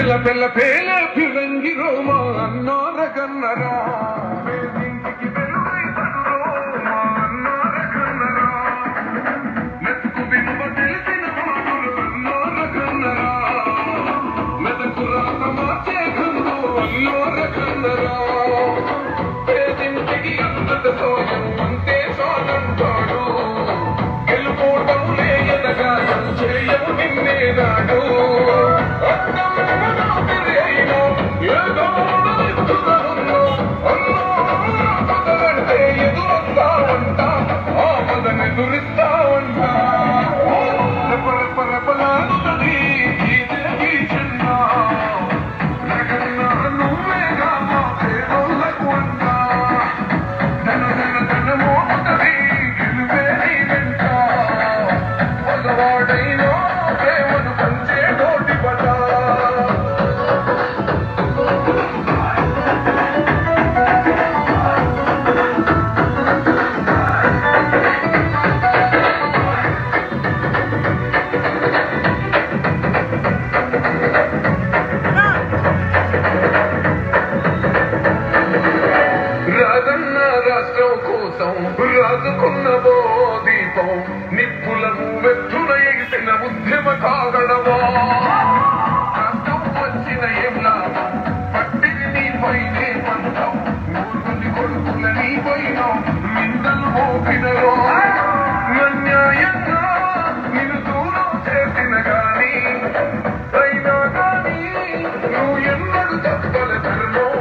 పెళ్ళ పేల ఫిరంగి రోమా అన్నార గన్నరా ఇంటికి వెలువైతడు రోమా అన్నార గన్నరా మెతుకు విలువ తెలిసిన వాడులు అన్నార గన్నరా మెదకు రాత మార్చే గందు అన్నార గన్నరా పేదింటికి అంతట సోయం అంతే సోనంటాడు గెలుపోవటం లేదగా సంచయము నిన్నేనాడు రాజుకున్న దీపం నిప్పులను వెచ్చున ఎగిసిన ఉద్యమ కాగడవా కష్టం వచ్చిన ఏం లాభం పట్టిని నీపైనే పంతం ఊరుని కొడుకుల నీపైన నిందలు మోపినరో అన్యాయంగా నిన్ను దూరం చేసిన గాని అయినా గాని నువ్వు ఎన్నడు చెప్పగల ధర్మం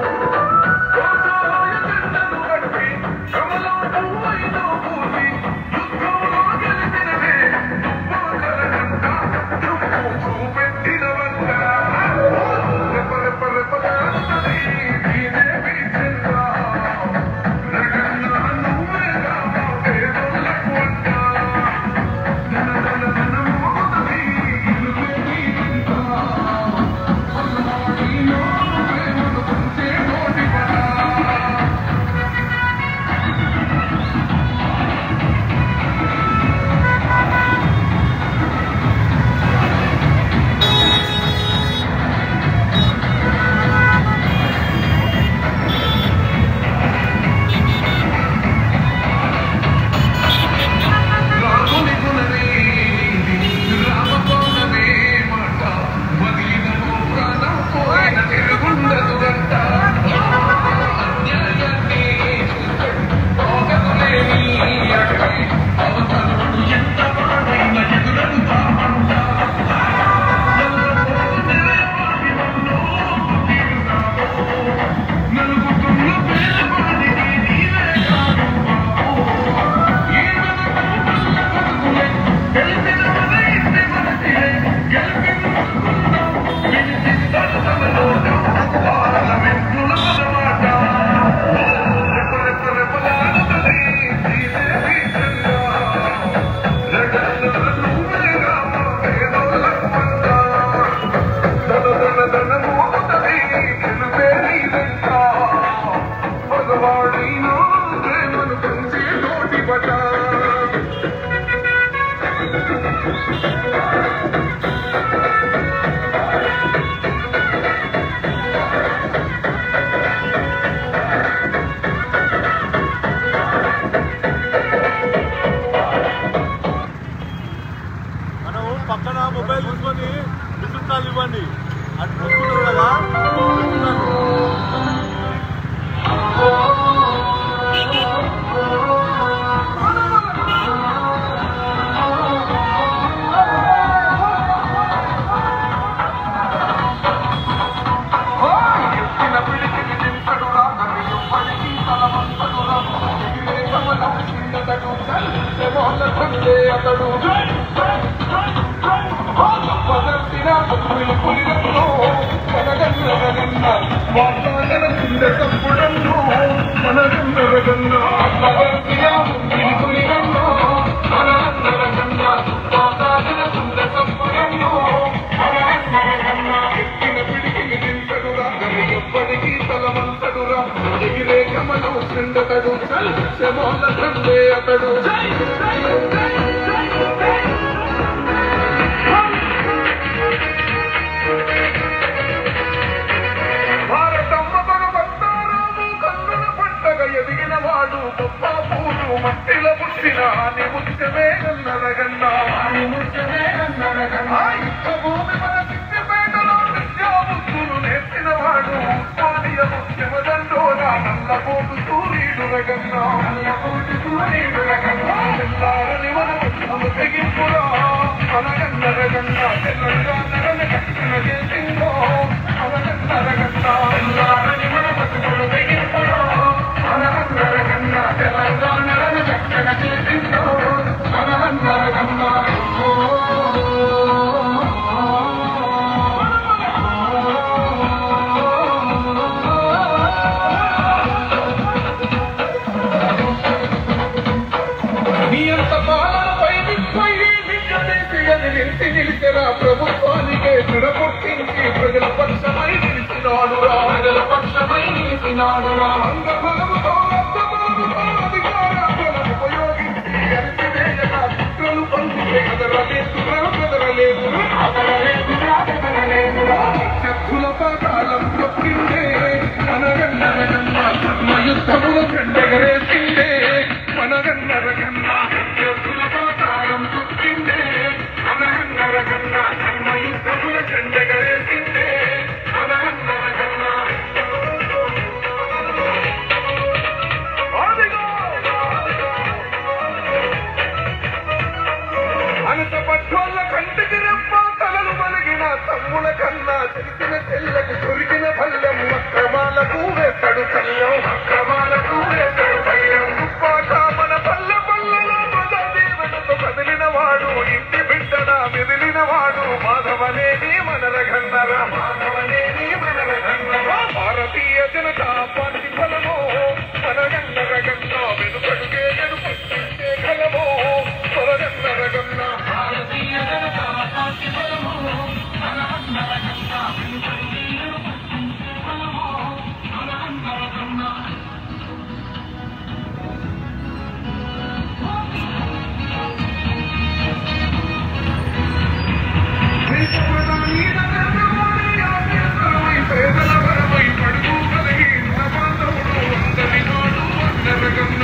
పక్కన మొబైల్ తీసుకొని విసురుతాలు ఇవ్వండి అది చూస్తున్నారు కదా పూలు మట్టిల పుట్టిన నీ ముత్యమే నన్నరగన్నా భూమి మన సిద్ధిపేటలో విద్యాబుద్ధులు నేర్చిన వాడు ఉస్మానియ ముత్యమదండోరా నల్లపోటు సూర్యుడు రగన్నా తెల్లారని మనకు తెగింపురా అనగన్నరగన్నా తెలంగాణ కక్షణ చేసిందో అనగన్నరగన్నా తెల్లారని మనకు తెగింపురా అనగన్నరగన్నా తెలంగాణ కక్షణ చేసిందో అనగన్నరగన్నా నిలిచిన ప్రభుత్వానికే దృఢపుట్టించి ప్రజల పక్షమై నిలిచినాడురా